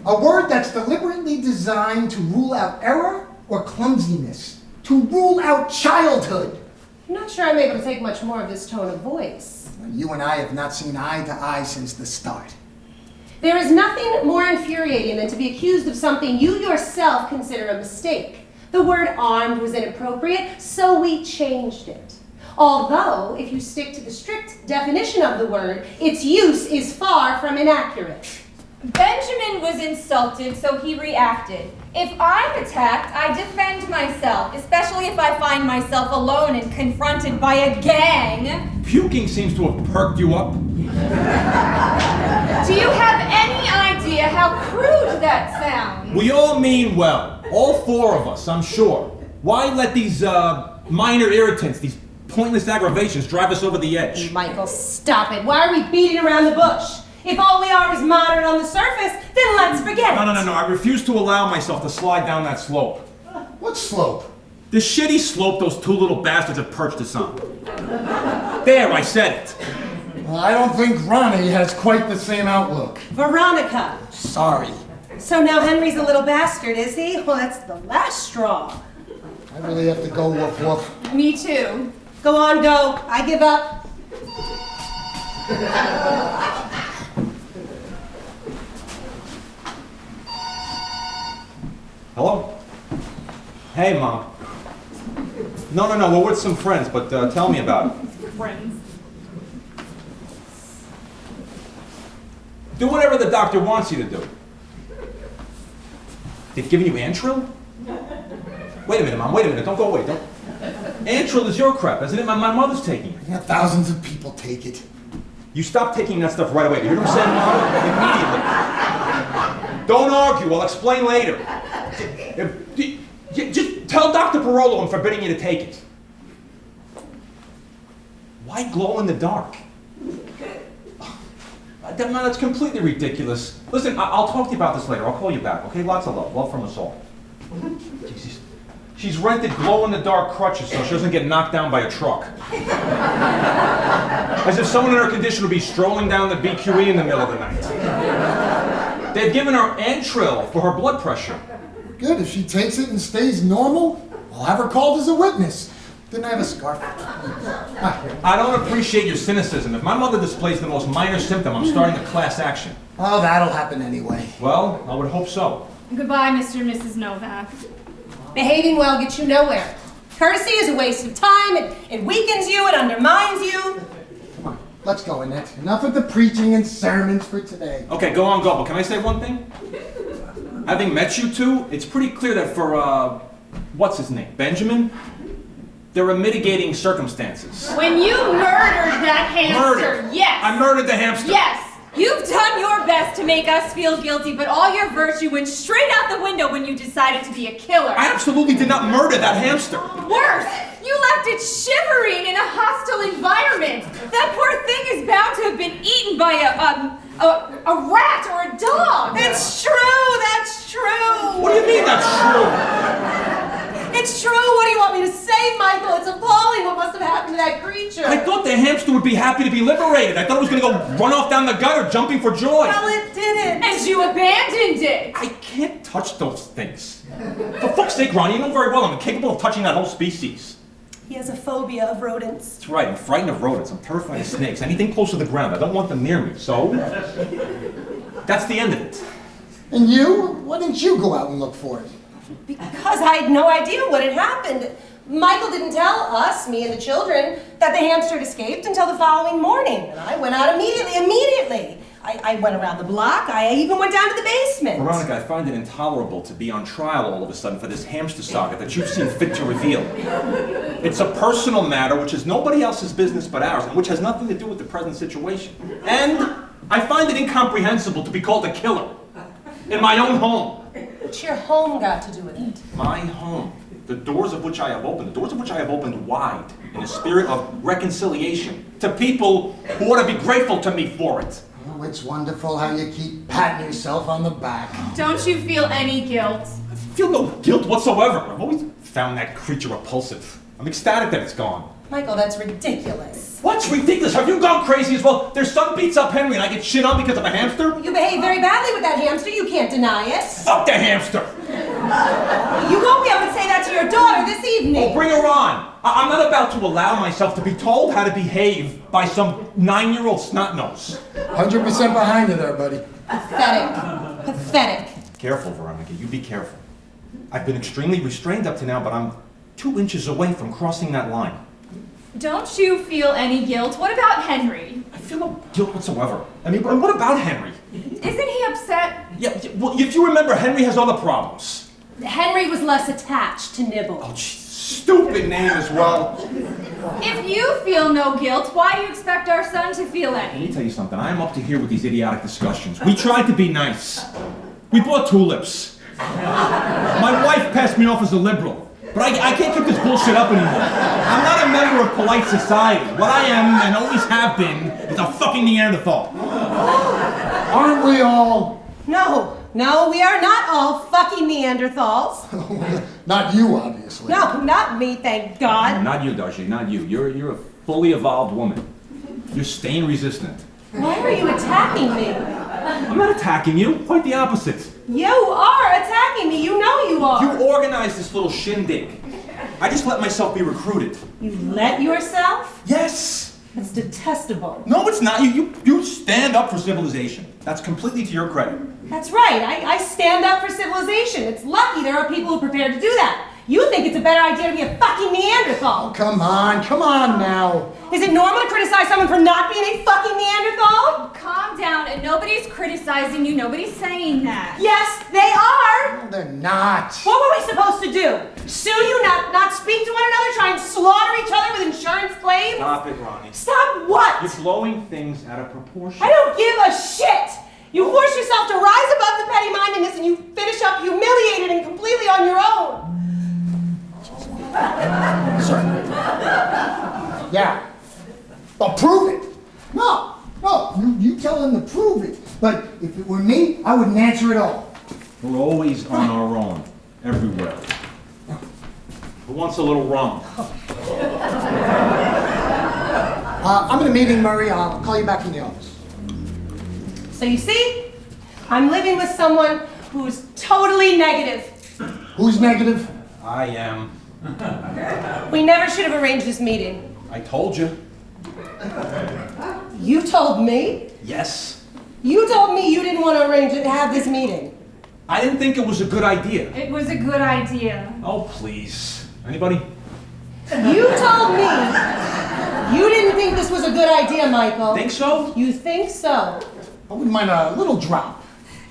A word that's deliberately designed to rule out error or clumsiness, to rule out childhood. I'm not sure I'm able to take much more of this tone of voice. You and I have not seen eye to eye since the start. There is nothing more infuriating than to be accused of something you yourself consider a mistake. The word armed was inappropriate, so we changed it. Although, if you stick to the strict definition of the word, its use is far from inaccurate. Benjamin was insulted, so he reacted. If I'm attacked, I defend myself, especially if I find myself alone and confronted by a gang. Puking seems to have perked you up. Do you have any idea how crude that sounds? We all mean well. All four of us, I'm sure. Why let these minor irritants, these pointless aggravations drive us over the edge? Michael, stop it. Why are we beating around the bush? If all we are is modern on the surface, then let's forget it. No. I refuse to allow myself to slide down that slope. What slope? The shitty slope those two little bastards have perched us on. There, I said it. Well, I don't think Ronnie has quite the same outlook. Veronica. Sorry. So now Henry's a little bastard, is he? Well, that's the last straw. I really have to go, woof woof. Me too. Go on, go. I give up. Hello? Hey, Mom. No, we're with some friends, but tell me about it. Friends. Do whatever the doctor wants you to do. They've given you Antril? Wait a minute, Mom, wait a minute, don't go away, don't. Antril is your crap, isn't it? My mother's taking it. Yeah, thousands of people take it. You stop taking that stuff right away. You hear what I'm saying, Mom? Immediately. Don't argue, I'll explain later. Just tell Dr. Barolo I'm forbidding you to take it. Why glow in the dark? No, that's completely ridiculous. Listen, I'll talk to you about this later. I'll call you back, okay? Lots of love. Love from us all. Jesus. She's rented glow-in-the-dark crutches so she doesn't get knocked down by a truck. As if someone in her condition would be strolling down the BQE in the middle of the night. They've given her Antril for her blood pressure. Good, if she takes it and stays normal, I'll have her called as a witness. Didn't I have a scarf? I don't appreciate your cynicism. If my mother displays the most minor symptom, I'm starting a class action. Oh, that'll happen anyway. Well, I would hope so. Goodbye, Mr. and Mrs. Novak. Behaving well gets you nowhere. Courtesy is a waste of time. It weakens you. It undermines you. Come on, let's go, Annette. Enough of the preaching and sermons for today. Okay, go on, go. But can I say one thing? Having met you two, it's pretty clear that for, what's his name, Benjamin? There are mitigating circumstances. When you murdered that hamster, Murder. yes. I murdered the hamster. Yes. You've done your best to make us feel guilty, but all your virtue went straight out the window when you decided to be a killer. I absolutely did not murder that hamster. Worse, you left it shivering in a hostile environment. That poor thing is bound to have been eaten by a rat or a dog. It's true. That's true. What do you mean that's true? It's true. What do you want me to say, Michael? It's appalling what must have happened to that creature. I thought the hamster would be happy to be liberated. I thought it was going to go run off down the gutter, jumping for joy. Well, it didn't. And you abandoned it. I can't touch those things. For fuck's sake, Ron, you know very well I'm incapable of touching that whole species. He has a phobia of rodents. That's right, I'm frightened of rodents. I'm terrified of snakes. Anything close to the ground, I don't want them near me. So, that's the end of it. And you? Why didn't you go out and look for it? Because I had no idea what had happened. Michael didn't tell us, me and the children, that the hamster had escaped until the following morning. And I went out immediately. I went around the block. I even went down to the basement. Veronica, I find it intolerable to be on trial all of a sudden for this hamster saga that you've seen fit to reveal. It's a personal matter which is nobody else's business but ours, and which has nothing to do with the present situation. And I find it incomprehensible to be called a killer in my own home. What's your home got to do with it? My home. The doors of which I have opened wide in a spirit of reconciliation to people who ought to be grateful to me for it. Oh, it's wonderful how you keep patting yourself on the back. Don't you feel any guilt? I feel no guilt whatsoever. I've always found that creature repulsive. I'm ecstatic that it's gone. Michael, that's ridiculous. What's ridiculous? Have you gone crazy as well? Their son beats up Henry and I get shit on because of a hamster? You behave very badly with that hamster, you can't deny it. Fuck the hamster! You won't be able to say that to your daughter this evening. Oh, bring her on! I'm not about to allow myself to be told how to behave by some 9-year-old snot-nose. 100% behind you there, buddy. Pathetic. Pathetic. Careful, Veronica, you be careful. I've been extremely restrained up to now, but I'm 2 inches away from crossing that line. Don't you feel any guilt? What about Henry? I feel no guilt whatsoever. I mean, what about Henry? Isn't he upset? Yeah, well, if you remember, Henry has other problems. Henry was less attached to Nibble. Oh, geez, stupid name as well. If you feel no guilt, why do you expect our son to feel Let any? me tell you something. I am up to here with these idiotic discussions. We tried to be nice. We bought tulips. My wife passed me off as a liberal. But I can't keep this bullshit up anymore. I'm not a member of polite society. What I am, and always have been, is a fucking Neanderthal. Aren't we all? No, we are not all fucking Neanderthals. Not you, obviously. No, not me, thank God. Not you, Darcy, not you. You're a fully evolved woman. You're stain resistant. Why are you attacking me? I'm not attacking you, quite the opposite. You are attacking me, you know you are. You organized this little shindig. I just let myself be recruited. You let yourself? Yes! That's detestable. No, it's not. You stand up for civilization. That's completely to your credit. That's right, I stand up for civilization. It's lucky there are people who are prepared to do that. You think it's a better idea to be a fucking Neanderthal. Come on now. Is it normal to criticize someone for not being a fucking Neanderthal? Calm down, and nobody's criticizing you. Nobody's saying that. Yes, they are. No, they're not. What were we supposed to do? Sue you, not speak to one another, try and slaughter each other with insurance claims? Stop it, Ronnie. Stop what? You're blowing things out of proportion. I don't give a shit. You force yourself to rise above the petty-mindedness and you finish up humiliated and completely on your own. Sir. Yeah. But prove it. No, you tell him to prove it. But if it were me, I wouldn't answer at all. We're always on our own, everywhere. Who wants a little rum? I'm in a meeting, Murray. I'll call you back in the office. So you see, I'm living with someone who's totally negative. Who's negative? I am. We never should have arranged this meeting. I told you. You told me? Yes. You told me you didn't want to arrange it to have this meeting. I didn't think it was a good idea. It was a good idea. Oh, please. Anybody? You told me you didn't think this was a good idea, Michael. Think so? You think so? I wouldn't mind a little drop.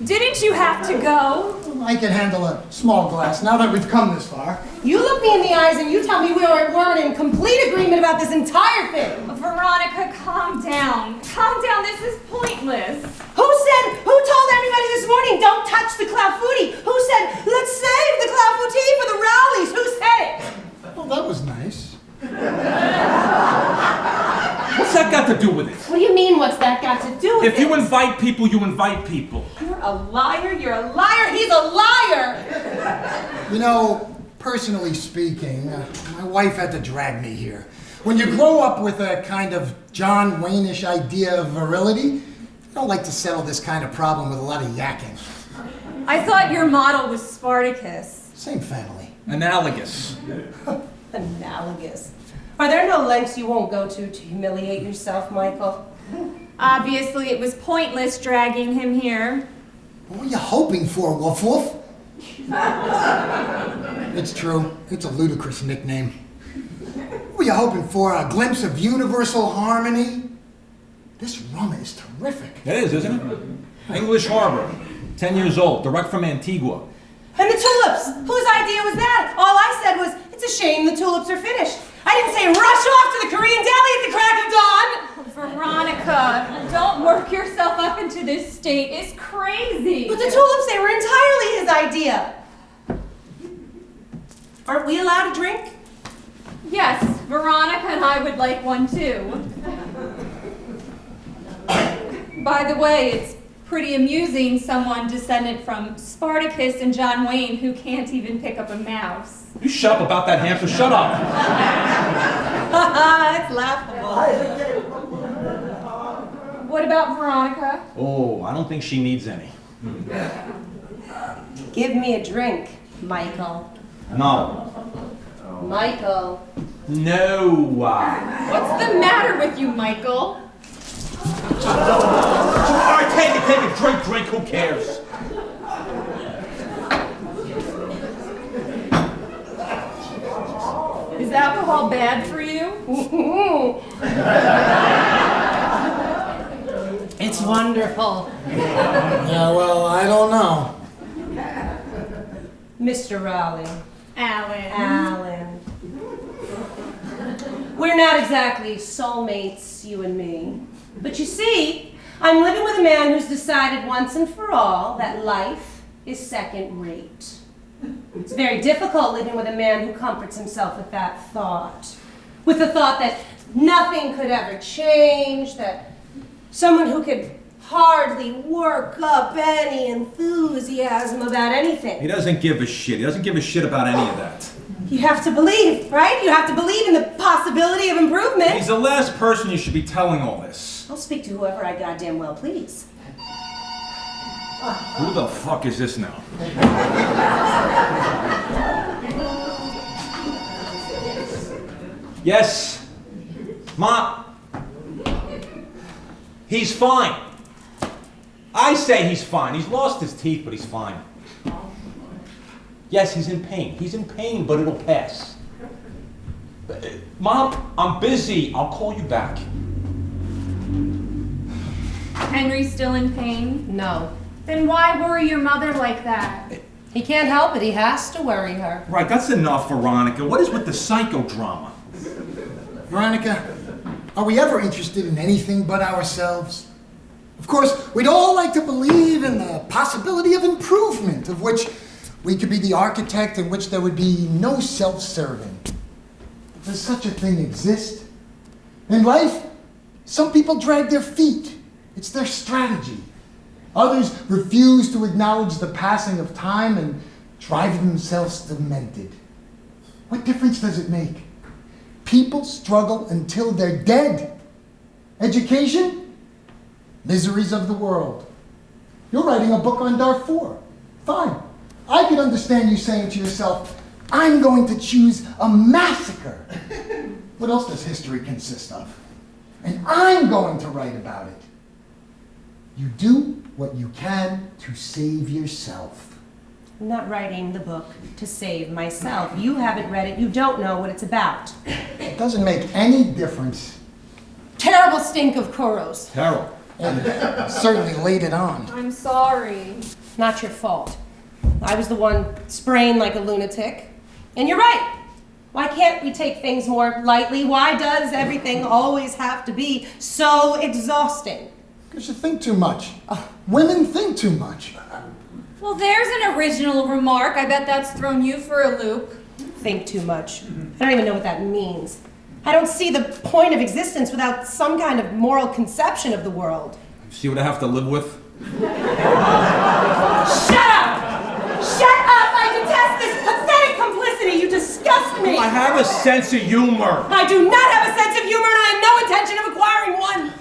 Didn't you have to go? I can handle a small glass now that we've come this far. You look me in the eyes and you tell me we weren't in complete agreement about this entire thing. Veronica, calm down. Calm down, this is pointless. Who told everybody this morning, don't touch the clafouti? Who said, let's save the clafouti for the rallies? Who said it? Well, that was nice. What's that got to do with it? What do you mean, what's that got to do with it? If you invite people, you invite people. You're a liar, he's a liar! You know, personally speaking, my wife had to drag me here. When you grow up with a kind of John Wayne-ish idea of virility, you don't like to settle this kind of problem with a lot of yakking. I thought your model was Spartacus. Same family. Analogous. Analogous. Are there no lengths you won't go to humiliate yourself, Michael? Obviously, it was pointless dragging him here. What were you hoping for, Woof Woof? It's true. It's a ludicrous nickname. What were you hoping for? A glimpse of universal harmony? This rum is terrific. It is, isn't it? English Harbor, 10 years old, direct from Antigua. And the tulips! Whose idea was that? All I said was, it's a shame the tulips are finished. I didn't say rush off to the Korean deli at the crack of dawn! Veronica, don't work yourself up into this state. It's crazy. But the tulips, they were entirely his idea. Aren't we allowed to drink? Yes, Veronica and I would like one too. By the way, it's pretty amusing, someone descendant from Spartacus and John Wayne who can't even pick up a mouse. You shut up about that hamster, shut up! It's laughable. What about Veronica? Oh, I don't think she needs any. Give me a drink, Michael. No. Michael. No. What's the matter with you, Michael? Alright, take it, drink, who cares? Is alcohol bad for you? It's wonderful. Yeah, well, I don't know. Mr. Raleigh. Alan. We're not exactly soulmates, you and me. But you see, I'm living with a man who's decided once and for all that life is second rate. It's very difficult living with a man who comforts himself with that thought. With the thought that nothing could ever change, that someone who could hardly work up any enthusiasm about anything. He doesn't give a shit. He doesn't give a shit about any of that. You have to believe, right? You have to believe in the possibility of improvement. He's the last person you should be telling all this. I'll speak to whoever I goddamn well please. Who the fuck is this now? Yes? Mom? He's fine. I say he's fine. He's lost his teeth, but he's fine. Yes, he's in pain. He's in pain, but it'll pass. Mom, I'm busy. I'll call you back. Henry's still in pain? No. Then why worry your mother like that? He can't help it. He has to worry her. Right, that's enough, Veronica. What is with the psychodrama? Veronica, are we ever interested in anything but ourselves? Of course, we'd all like to believe in the possibility of improvement, of which we could be the architect, in which there would be no self-serving. Does such a thing exist? In life, some people drag their feet. It's their strategy. Others refuse to acknowledge the passing of time and drive themselves demented. What difference does it make? People struggle until they're dead. Education? Miseries of the world. You're writing a book on Darfur. Fine. I could understand you saying to yourself, I'm going to choose a massacre. What else does history consist of? And I'm going to write about it. You do what you can to save yourself. I'm not writing the book to save myself. You haven't read it. You don't know what it's about. It doesn't make any difference. Terrible stink of Koros. Terrible. And certainly laid it on. I'm sorry. Not your fault. I was the one spraying like a lunatic. And you're right. Why can't we take things more lightly? Why does everything always have to be so exhausting? Because you think too much. Women think too much. Well, there's an original remark. I bet that's thrown you for a loop. Think too much. I don't even know what that means. I don't see the point of existence without some kind of moral conception of the world. See what I have to live with? Shut up! Shut up! I detest this pathetic complicity. You disgust me. I have a sense of humor. I do not have a sense of humor, and I have no intention of acquiring one.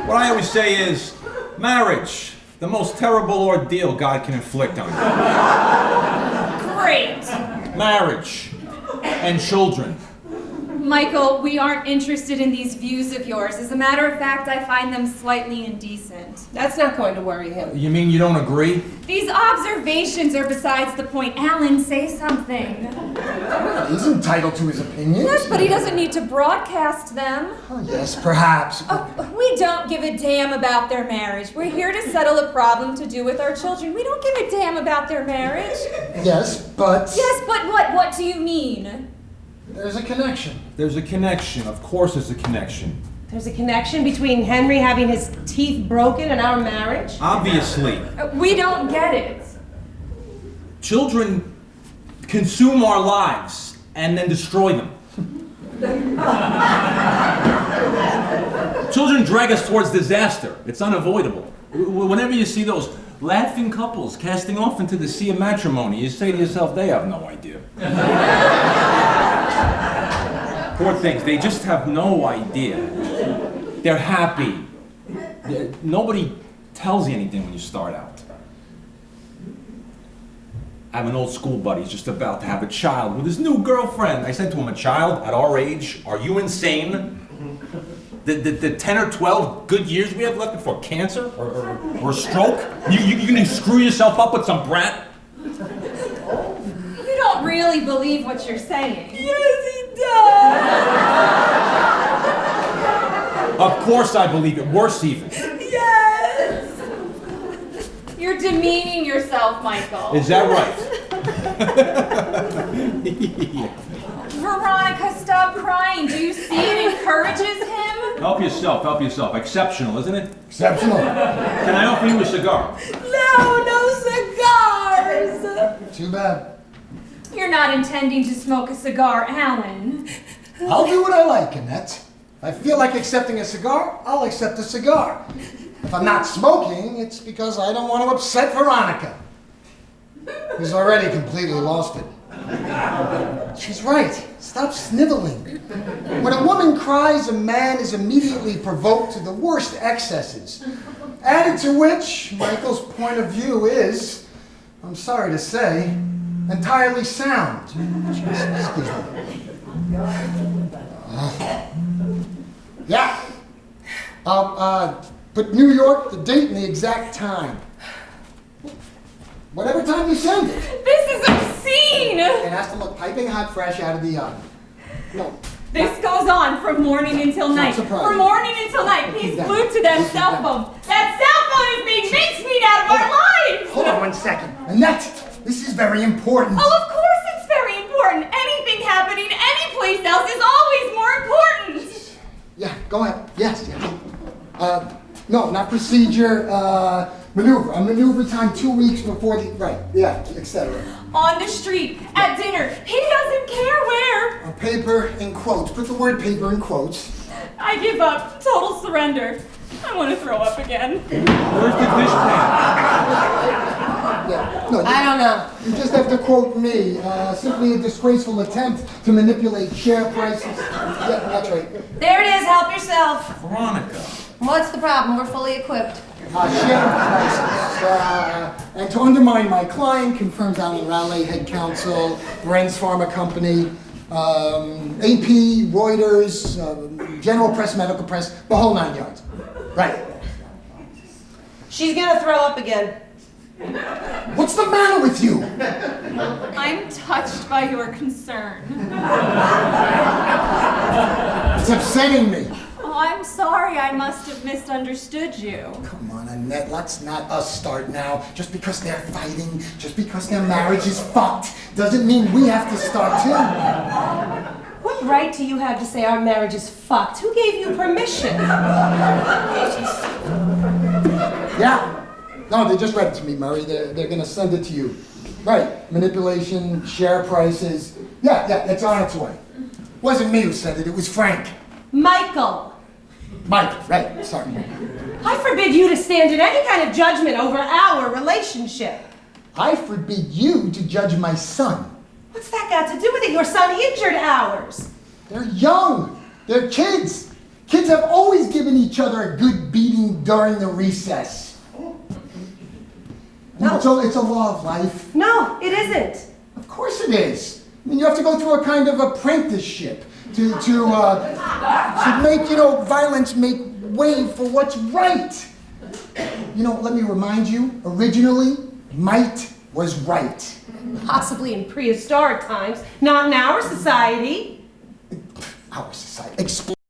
What I always say is, marriage, the most terrible ordeal God can inflict on you. Great. Marriage and children. Michael, we aren't interested in these views of yours. As a matter of fact, I find them slightly indecent. That's not going to worry him. You mean you don't agree? These observations are besides the point. Alan, say something. He's entitled to his opinions. Yes, but he doesn't need to broadcast them. Oh, yes, perhaps. Oh, we don't give a damn about their marriage. We're here to settle a problem to do with our children. We don't give a damn about their marriage. Yes, but... Yes, but what? What do you mean? There's a connection. There's a connection. Of course there's a connection. There's a connection between Henry having his teeth broken and our marriage? Obviously. We don't get it. Children consume our lives and then destroy them. Children drag us towards disaster. It's unavoidable. Whenever you see those laughing couples casting off into the sea of matrimony, you say to yourself, they have no idea. Poor things, they just have no idea. They're happy. Nobody tells you anything when you start out. I have an old school buddy, he's just about to have a child with his new girlfriend. I said to him, a child at our age, are you insane? The 10 or 12 good years we have left before cancer or stroke? You gonna screw yourself up with some brat? You don't really believe what you're saying. Yes, he does. Of course I believe it, worse even. Yes. You're demeaning yourself, Michael. Is that right? Veronica, stop crying. Do you see it encourages him? Help yourself, help yourself. Exceptional, isn't it? Exceptional. Can I offer you a cigar? No cigars. Too bad. You're not intending to smoke a cigar, Alan. I'll do what I like, Annette. If I feel like accepting a cigar, I'll accept a cigar. If I'm not smoking, it's because I don't want to upset Veronica, who's already completely lost it. She's right. Stop sniveling. When a woman cries, a man is immediately provoked to the worst excesses. Added to which, Michael's point of view is, I'm sorry to say, entirely sound. Excuse me. Yeah. I'll put New York, the date, and the exact time. Whatever time you send it. This is obscene! It has to look piping hot fresh out of the oven. No. This goes on from morning until night. surprising. From morning until night. He's glued to that cell phone. That cell phone is being mincemeat out of our lives! Hold on 1 second. Annette, this is very important. Oh, of course it's very important. Anything happening any place else is always more important. Yeah, go ahead. Yes. No, not procedure, maneuver. A maneuver time 2 weeks before the, right, yeah, etc. On the street, at dinner, he doesn't care where. Paper in quotes. Put the word paper in quotes. I give up. Total surrender. I want to throw up again. Where's the dishpan? Yeah. No, I don't know. you just have to quote me. Simply a disgraceful attempt to manipulate share prices. Yeah, that's right. There it is. Help yourself. Veronica. What's the problem? We're fully equipped. Share prices. And to undermine my client, confirms Alan Raleigh, head counsel, Ren's Pharma Company, AP, Reuters, General Press, Medical Press, the whole 9 yards. Right. She's gonna throw up again. What's the matter with you? I'm touched by your concern. It's upsetting me. Oh, I'm sorry. I must have misunderstood you. Come on, Annette, let's not us start now. Just because they're fighting, just because their marriage is fucked, doesn't mean we have to start too. What right do you have to say our marriage is fucked? Who gave you permission? Yeah. No, they just read it to me, Murray. They're gonna send it to you. Right. Manipulation, share prices. Yeah, it's on its way. Wasn't me who said it, it was Frank. Michael, Mike, right, sorry. I forbid you to stand in any kind of judgment over our relationship. I forbid you to judge my son. What's that got to do with it? Your son injured ours. They're young. They're kids. Kids have always given each other a good beating during the recess. No. It's a law of life. No, it isn't. Of course it is. I mean, you have to go through a kind of apprenticeship to make, violence make way for what's right. Let me remind you, originally, might was right. Possibly in prehistoric times, not in our society. Our society.